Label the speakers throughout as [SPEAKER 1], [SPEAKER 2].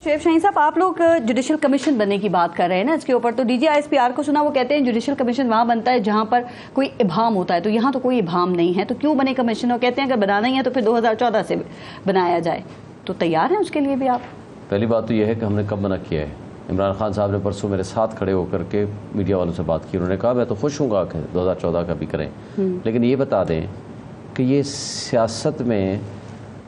[SPEAKER 1] शोएब शाहीन साहब, आप लोग जुडिशल कमीशन बनने की बात कर रहे हैं ना, इसके ऊपर तो DGISPR को सुना, वो कहते हैं जुडिशल कमीशन वहाँ बनता है जहाँ पर कोई इबाम होता है, तो यहाँ तो कोई इबाम नहीं है, तो क्यों बने कमीशन? और कहते हैं अगर बनाना ही है तो फिर 2014 से बनाया जाए। तो तैयार हैं उसके लिए भी आप?
[SPEAKER 2] पहली बात तो यह है कि हमने कब मना किया है। इमरान खान साहब ने परसों मेरे साथ खड़े होकर के मीडिया वालों से बात की, उन्होंने कहा मैं तो खुश हूँ कि 2014 का भी करें, लेकिन ये बता दें कि ये सियासत में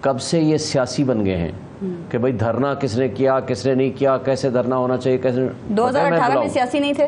[SPEAKER 2] कब से ये सियासी बन गए हैं कि भाई धरना किसने किया, किसने नहीं किया, कैसे धरना होना चाहिए, कैसे।
[SPEAKER 1] 2018 में सियासी नहीं थे?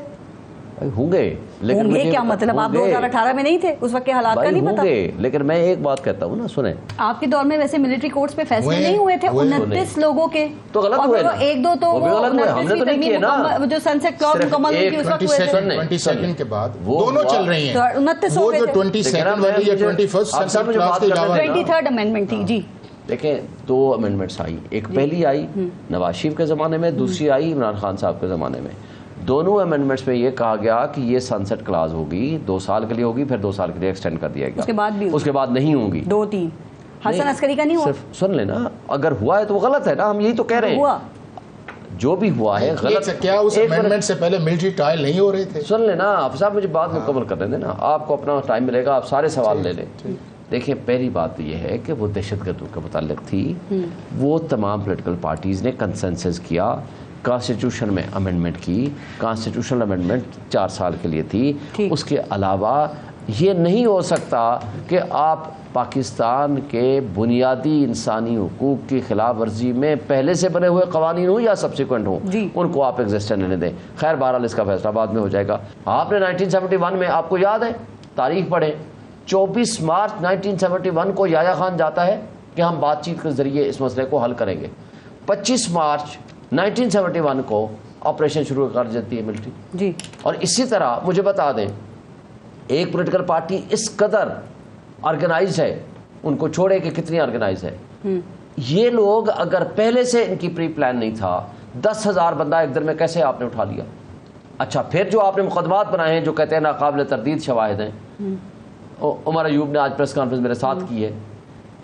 [SPEAKER 2] होंगे, लेकिन
[SPEAKER 1] होंगे क्या मतलब? आप 2018 में नहीं थे, उस वक्त के हालात का नहीं पता?
[SPEAKER 2] लेकिन मैं एक बात कहता हूँ ना, सुने, आपके
[SPEAKER 1] दौर में वैसे मिलिट्री कोर्ट्स पे फैसले नहीं हुए थे 29 लोगों के,
[SPEAKER 2] तो गलत हुए ना?
[SPEAKER 1] एक दो तो
[SPEAKER 2] हमने तो नहीं किए ना,
[SPEAKER 1] जो सनसेट क्लॉज मुकम्मल हुई उस वक्त हुए थे।
[SPEAKER 3] 22 के बाद दोनों चल रही हैं,
[SPEAKER 1] 29 हो गए थे,
[SPEAKER 3] 22 वाली या 21 सनसेट क्लॉज के अलावा
[SPEAKER 1] 23rd अमेंडमेंट थी जी।
[SPEAKER 2] देखें, 2 अमेंडमेंट्स आई, एक पहली आई नवाज शरीफ के ज़माने में, दूसरी आई इमरान खान साहब के ज़माने में। दोनों अमेंडमेंट्स में ये कहा गया कि ये सनसेट क्लास होगी, 2 साल के लिए होगी, फिर 2 साल के लिए एक्सटेंड कर दिया गया, उसके बाद नहीं होंगी।
[SPEAKER 1] 2-3 हसन अस्करी का नहीं हुआ?
[SPEAKER 2] सिर्फ सुन लेना, अगर हुआ है तो वो गलत है ना, हम यही तो कह रहे हैं, जो भी हुआ है गलत है।
[SPEAKER 3] क्या उस अमेंडमेंट से पहले मिलिट्री ट्रायल नहीं हो रहे थे?
[SPEAKER 2] सुन लेना आप साहब, मुझे बात मुकम्मल कर देना, आपको अपना टाइम मिलेगा, आप सारे सवाल ले लें। देखिए, पहली बात तो ये है कि वो दहशतगर्दों के मुताल्लिक थी, वो तमाम पॉलिटिकल पार्टीज़ ने कंसेंसस किया, कॉन्स्टिट्यूशन में अमेंडमेंट की, कॉन्स्टिट्यूशनल अमेंडमेंट 4 साल के लिए थी। उसके अलावा ये नहीं हो सकता कि आप पाकिस्तान के बुनियादी इंसानी हुकूक की खिलाफ वर्जी में पहले से बने हुए कवानीन हो या सब्सिक्वेंट हो, उनको आप एग्जिस्टेंस लेने दें। खैर, बहरहाल इसका फैसला बाद में हो जाएगा। आपने 1971 में, आपको याद है, तारीख पढ़ें, 24 मार्च 1971 को याया खान जाता है कि हम बातचीत के जरिए इस मसले को हल करेंगे। 25 मार्च 1971 को ऑपरेशन शुरू कर देती है मिलिट्री जी। और इसी तरह मुझे बता दें, एक पॉलिटिकल पार्टी इस कदर ऑर्गेनाइज है, उनको छोड़े कि कितनी ऑर्गेनाइज है, ये लोग अगर पहले से इनकी प्री प्लान नहीं था, 10,000 बंदा एक दिन में कैसे आपने उठा लिया? अच्छा, फिर जो आपने मुकदमात बनाए हैं जो कहते हैं नाकाबिल तरदीद शवाहिद हैं, उमर अयूब ने आज प्रेस कॉन्फ्रेंस मेरे साथ की है,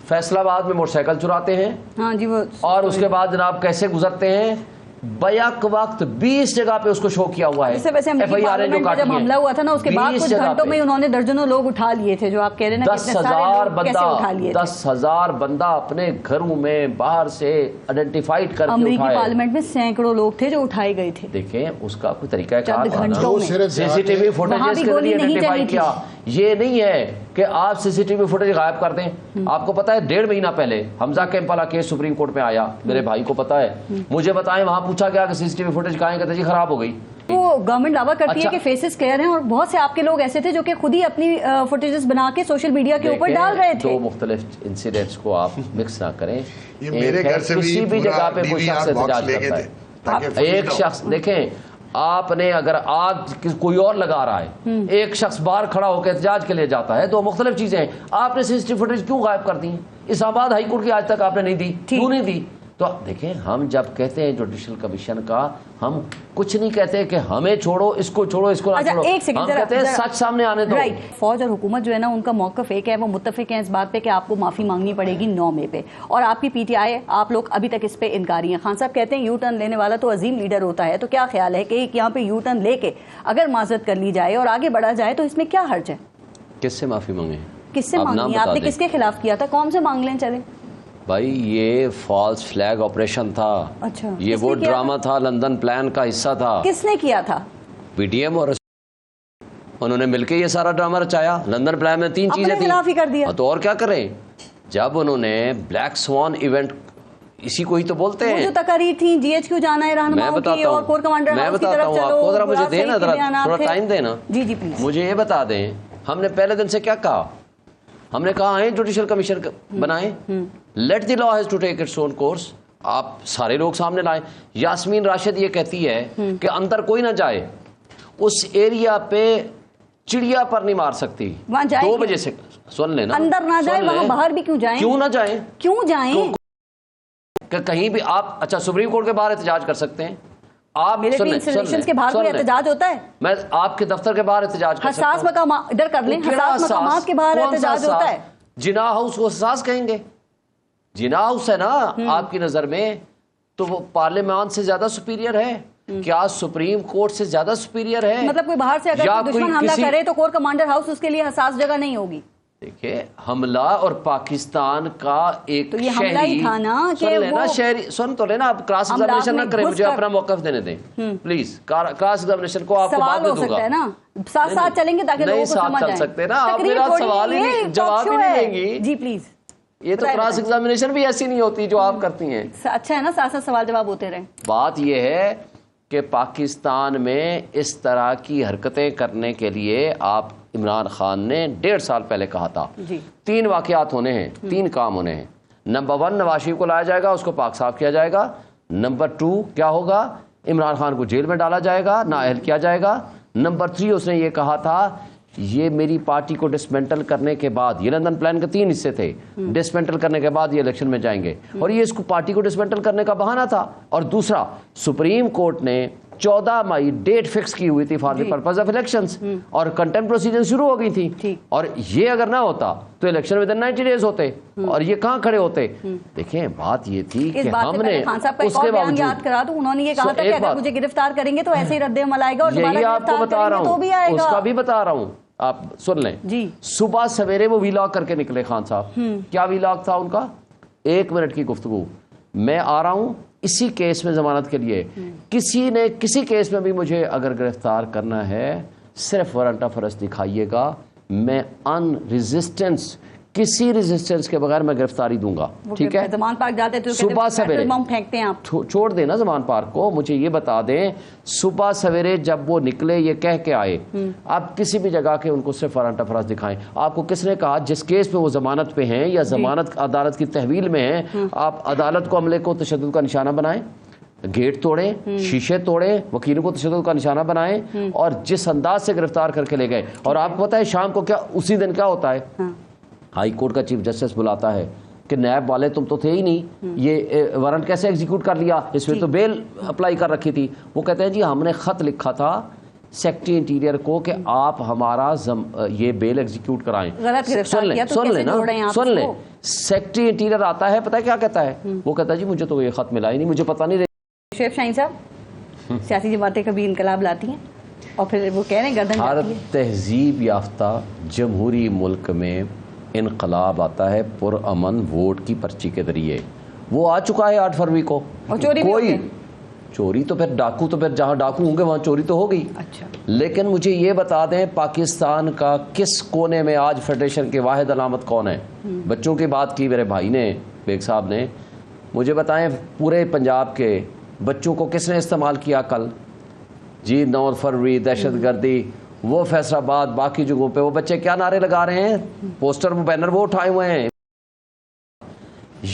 [SPEAKER 2] फैसलाबाद में मोटरसाइकिल चुराते हैं, हाँ जी, वो, और उसके बाद जनाब कैसे गुजरते हैं, बैक वक्त 20 जगह पे उसको शो किया हुआ है। FIR
[SPEAKER 1] जब हमला हुआ था ना, उसके बाद कुछ घंटों में उन्होंने दर्जनों लोग उठा लिए थे, जो आप कह रहे हैं ना,
[SPEAKER 2] 10,000 बंदा अपने घरों में बाहर से आइडेंटिफाइड करके
[SPEAKER 1] अमेरिकी पार्लियामेंट में सैकड़ों लोग थे जो उठाए गए थे।
[SPEAKER 2] देखें, उसका कोई तरीका
[SPEAKER 3] CCTV
[SPEAKER 2] फुटेज के जरिए आइडेंटिफाई किया। ये नहीं है कि आप CCTV फुटेज गायब कर दें। आपको पता है 1.5 महीना पहले हमजा कैंपाला केस सुप्रीम कोर्ट में आया, मेरे भाई को पता है, मुझे बताएं वहां पूछा गया कि CCTV फुटेज कहाँ है, कहते जी खराब हो गई।
[SPEAKER 1] वो गवर्नमेंट दावा करती है कि फेसेस क्लियर हैं, और बहुत से आपके लोग ऐसे थे जो कि खुद ही अपनी फुटेजेस बना के सोशल मीडिया के ऊपर डाल रहे थे।
[SPEAKER 2] 2 मुख्तलिफ इंसिडेंट्स को आप मिक्स ना करें।
[SPEAKER 4] मेरे घर से
[SPEAKER 2] किसी भी जगह पे कोई शख्स एहतजाज करता है, एक शख्स, देखें, आपने अगर आग कोई और लगा रहा है, एक शख्स बाहर खड़ा होकर एहतजाज के लिए जाता है, तो मुख्तलिफ चीजें हैं। आपने CCTV फुटेज क्यों गायब कर दी? इस्लामाबाद हाई कोर्ट की आज तक आपने नहीं दी, क्यों नहीं दी? तो देखें, हम जब कहते हैं जुडिशल कमीशन का, हम कुछ नहीं कहते कि हमें छोड़ो, इसको छोड़ो, इसको ना छोड़ो, हम कहते हैं सच सामने आने दो।
[SPEAKER 1] फौज और हुकूमत जो है ना, उनका मौक़िफ़ एक है, वो मुत्तफ़िक़ हैं इस बात पे कि आपको माफ़ी मांगनी पड़ेगी 9 मई पे, और आपकी PTI, आप लोग अभी तक इस पे इनकारी हैं। खान साहब कहते हैं यू टर्न लेने वाला तो अजीम लीडर होता है, तो क्या ख्याल है कि यहाँ पे यू टर्न लेके अगर माजरत कर ली जाए और आगे बढ़ा जाए तो इसमें क्या हर्ज है?
[SPEAKER 2] किससे माफी मांगे?
[SPEAKER 1] किससे मांगनी है? आपने किसके खिलाफ किया था? कौन से मांग लें? चले
[SPEAKER 2] भाई, ये फॉल्स फ्लैग ऑपरेशन था।
[SPEAKER 1] अच्छा,
[SPEAKER 2] ये वो ड्रामा था, लंदन प्लान का हिस्सा था।
[SPEAKER 1] किसने किया था?
[SPEAKER 2] PDM और उन्होंने मिलकर ये सारा ड्रामा रचाया। लंदन प्लान में 3 चीजें थी,
[SPEAKER 1] कर दिया।
[SPEAKER 2] तो और क्या करें? जब उन्होंने ब्लैक स्वान इवेंट, इसी को ही तो बोलते हैं,
[SPEAKER 1] जो तकरीर थी GHQ जाना है रहनुमाओं की और कोर कमांडर हाउस की तरफ चलो,
[SPEAKER 2] आपको जरा मुझे देना, थोड़ा टाइम देना
[SPEAKER 1] जी जी प्लीज।
[SPEAKER 2] मुझे ये बता दें, हमने पहले दिन से क्या कहा? हमने कहा है जुडिशल कमीशन बनाएं, let the law has to take its own course. आप सारे लोग सामने लाएं। यास्मीन राशिद ये कहती है कि अंदर कोई ना जाए, उस एरिया पे चिड़िया पर नहीं मार सकती, 2 बजे से। सुन लेना,
[SPEAKER 1] अंदर ना जाए, वहां बाहर भी क्यों जाएं?
[SPEAKER 2] क्यों ना जाएं?
[SPEAKER 1] क्यों जाएं?
[SPEAKER 2] कि कहीं भी आप, अच्छा, सुप्रीम कोर्ट के बाहर एहतजाज कर सकते हैं आप,
[SPEAKER 1] इंस्टॉलेशंस के बाहर एहतजाज होता है,
[SPEAKER 2] मैं आपके दफ्तर के बाहर एहतजाज कर सकता हूं।
[SPEAKER 1] हसास मकाम इधर कर लें, हसास मकामात के बाहर एहतजाज होता है।
[SPEAKER 2] जिना हाउस को हसास कहेंगे? जिना हाउस है ना आपकी नजर में, تو وہ پارلیمان سے زیادہ سپیریئر ہے؟ کیا سپریم کورٹ سے زیادہ سپیریئر ہے؟
[SPEAKER 1] مطلب کوئی باہر سے اگر دشمن حملہ کرے تو کور کمانڈر ہاؤس اس کے لیے حساس جگہ نہیں ہوگی؟
[SPEAKER 2] دیکھیں حملہ اور پاکستان کا ایک
[SPEAKER 1] تو یہ حملہ ہی تھا نا کہ وہ
[SPEAKER 2] شہری سن تو لینا. آپ کراس ایگزامینیشن نہ کریں, مجھے اپنا موقف دینے دیں پلیز. کراس ایگزامینیشن کو آپ کو بعد میں دوں گا.
[SPEAKER 1] سوال ہو سکتا ہے نا, ساتھ ساتھ چلیں گے تاکہ لوگوں کو سمجھ آئے.
[SPEAKER 2] نہیں ساتھ چل سکتے نا, آپ میرا سوال ہی نہیں, جواب ہی نہیں دیں گی.
[SPEAKER 1] جی پلیز.
[SPEAKER 2] یہ تو کراس ایگزامینیشن بھی ایسی نہیں ہوتی جو آپ کرتی ہیں.
[SPEAKER 1] اچھا ہے نا ساتھ ساتھ سوال جواب ہوتے رہیں.
[SPEAKER 2] بات یہ ہے کہ پاکستان میں اس طرح کی حرکتیں کرنے کے لیے آپ عمران خان نے 1.5 سال پہلے کہا تھا 3 واقعات ہونے ہیں, 3 کام ہونے ہیں. نمبر 1 نواز شریف کو لایا جائے گا, اس کو پاک صاف کیا جائے گا. نمبر 2 کیا ہوگا, عمران خان کو جیل میں ڈالا جائے گا, نااہل کیا جائے گا. نمبر 3 اس نے یہ کہا تھا یہ میری پارٹی کو ڈسمنٹل کرنے کے بعد, یہ لندن پلان کے 3 حصے تھے, ڈسمنٹل کرنے کے بعد یہ الیکشن میں جائیں گے, اور یہ اس کو پارٹی کو ڈسمنٹل کرنے کا بہانہ تھا. اور دوسرا, سپریم کورٹ نے 14 مئی ڈیٹ فکس کی ہوئی تھی for the purpose of elections, اور کنٹمپٹ پروسیجر شروع ہو گئی تھی, اور یہ اگر نہ ہوتا تو الیکشن ود ان 90 ڈیز ہوتے, اور یہ کہاں کھڑے ہوتے. دیکھیں بات یہ تھی کہ ہم نے اس کے باوجود
[SPEAKER 1] یاد کرا دوں, انہوں نے یہ کہا تھا کہ اگر مجھے گرفتار کریں گے تو ایسے ہی رد عمل آئے گا, اور
[SPEAKER 2] یہی آپ کو بتا رہا ہوں, اس کا بھی بتا رہا ہوں, آپ سن لیں. صبح سویرے وہ ویلاگ کر کے نکلے خان صاحب. کیا ویلاگ تھا ان کا؟ 1 منٹ کی گفتگو, میں آ رہا ہوں اسی کیس میں ضمانت کے لیے, کسی نے کسی کیس میں بھی مجھے اگر گرفتار کرنا ہے صرف وارنٹ آف ارسٹ دکھائیے گا, میں ان ریزسٹنس, کسی ریزسٹنس کے بغیر میں گرفتاری دوں گا. ٹھیک ہے,
[SPEAKER 1] زمان پارک جاتے تو
[SPEAKER 2] صبح سویرے
[SPEAKER 1] پھینکتے ہیں آپ,
[SPEAKER 2] چھوڑ دیں نا زمان پارک کو, مجھے یہ بتا دیں صبح سویرے جب وہ نکلے یہ کہہ کے آئے, آپ کسی بھی جگہ کے ان کو صرف وارنٹ آف ارسٹ دکھائیں. آپ کو کس نے کہا جس کیس پہ وہ ضمانت پہ ہیں یا ضمانت عدالت کی تحویل میں ہیں, آپ عدالت کو عملے کو تشدد کا نشانہ بنائیں, گیٹ توڑیں, شیشے توڑیں, وکیلوں کو تشدد کا نشانہ بنائیں, اور جس انداز سے گرفتار کر کے لے گئے. اور آپ کو پتہ ہے شام کو کیا اسی دن کیا ہوتا ہے, ہائی کورٹ کا چیف جسٹس بلاتا ہے کہ نیب والے تم تو تھے ہی نہیں, یہ وارنٹ کیسے ایگزیکیوٹ کر لیا, اس میں تو بیل اپلائی کر رکھی تھی. وہ کہتے ہیں جی ہم نے خط لکھا تھا سیکرٹری انٹیریئر کو کہ آپ ہمارا یہ بیل ایگزیکیوٹ کرائیں. سن لیں سیکرٹری انٹیریئر آتا ہے, پتہ ہے کیا کہتا ہے, وہ کہتا ہے جی مجھے تو یہ خط ملا ہی نہیں, مجھے پتہ نہیں.
[SPEAKER 1] شعیب شاہین صاحب, سیاسی جماعتیں کبھی انقلاب لاتی ہیں اور پھر وہ کہہ رہے ہیں گردن
[SPEAKER 2] ہر
[SPEAKER 1] جاتی ہے.
[SPEAKER 2] تہذیب یافتہ جمہوری ملک میں انقلاب آتا ہے پرامن ووٹ کی پرچی کے ذریعے. وہ آ چکا ہے 8 فروری کو.
[SPEAKER 1] اور چوری
[SPEAKER 2] کوئی چوری تو پھر ڈاکو, تو پھر جہاں ڈاکو ہوں گے وہاں چوری تو ہو گئی.
[SPEAKER 1] اچھا,
[SPEAKER 2] لیکن مجھے یہ بتا دیں پاکستان کا کس کونے میں آج فیڈریشن کی واحد علامت کون ہے؟ بچوں کی بات کی میرے بھائی نے, بیگ صاحب نے, مجھے بتائیں پورے پنجاب کے بچوں کو کس نے استعمال کیا کل؟ جی 9 فروری دہشت گردی, وہ فیصل آباد, باقی جگہوں پہ وہ بچے کیا نعرے لگا رہے ہیں, پوسٹر بینر وہ اٹھائے ہوئے ہیں.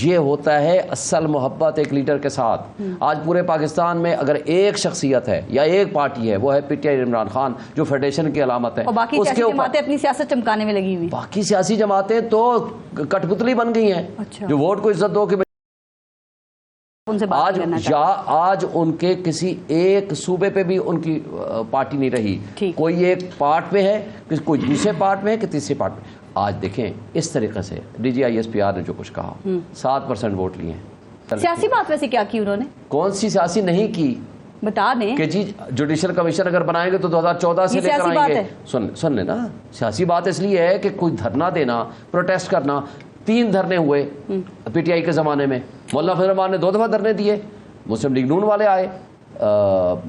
[SPEAKER 2] یہ ہوتا ہے اصل محبت ایک لیڈر کے ساتھ. آج پورے پاکستان میں اگر ایک شخصیت ہے یا ایک پارٹی ہے وہ ہے P T I Imran Khan, جو فیڈریشن کی علامت ہے.
[SPEAKER 1] اور باقی سیاسی جماعتیں اپنی سیاست چمکانے میں لگی ہوئی.
[SPEAKER 2] باقی سیاسی جماعتیں تو کٹ پتلی بن گئی ہیں, جو ووٹ کو عزت دو کہ آج ان کے کسی ایک صوبے پہ بھی ان کی پارٹی نہیں رہی. کوئی ایک پارٹ پہ ہے, کوئی دوسرے پارٹ میں ہے, کہ تیسرے پارٹ میں. آج دیکھیں اس طریقے سے D G I S P R نے جو کچھ کہا, 7% ووٹ لیے ہیں.
[SPEAKER 1] سیاسی بات ویسے کیا کی انہوں نے؟
[SPEAKER 2] کون سی سیاسی نہیں کی,
[SPEAKER 1] بتا دیں
[SPEAKER 2] کہ جی جوڈیشل کمیشن اگر بنائیں گے تو 2014 سے لے کر آئیں گے. سن لینا, سیاسی بات اس لیے ہے کہ کوئی دھرنا دینا, پروٹیسٹ کرنا. 3 دھرنے ہوئے پی ٹی آئی کے زمانے میں, مولانا فضل الرحمان نے 2 دفعہ دھرنے دیے, مسلم لیگ نون والے آئے,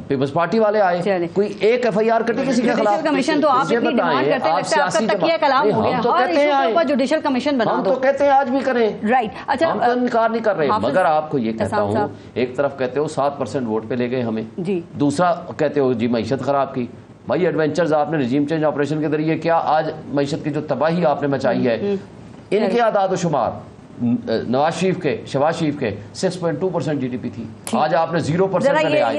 [SPEAKER 2] پیپلز پارٹی والے آئے, کوئی ایک ایف آئی آر کٹی کسی کے خلاف.
[SPEAKER 1] کمیشن تو آپ اتنی ڈیمانڈ کرتے ہیں, لگتا ہے آپ کا تکیہ کلام ہو گیا, ہر ایشو کے اوپر جوڈیشل کمیشن بنا دو.
[SPEAKER 2] ہم تو کہتے ہیں آج بھی کریں,
[SPEAKER 1] رائٹ. اچھا
[SPEAKER 2] ہم تو انکار نہیں کر رہے, مگر آپ کو یہ کہتا ہوں, ایک طرف کہتے ہو 7% ووٹ پہ لے گئے ہمیں, دوسرا کہتے ہو جی معیشت خراب کی. بھائی ایڈونچرز آپ نے رجیم چینج آپریشن کے ذریعے کیا آج معیشت کی جو تباہی آپ نے مچائی ہے, ان کے اعداد و شمار نواز شریف کے, شہباز شریف کے 6.2% جی ڈی پی تھی, آج آپ نے 0% میں لے آئے.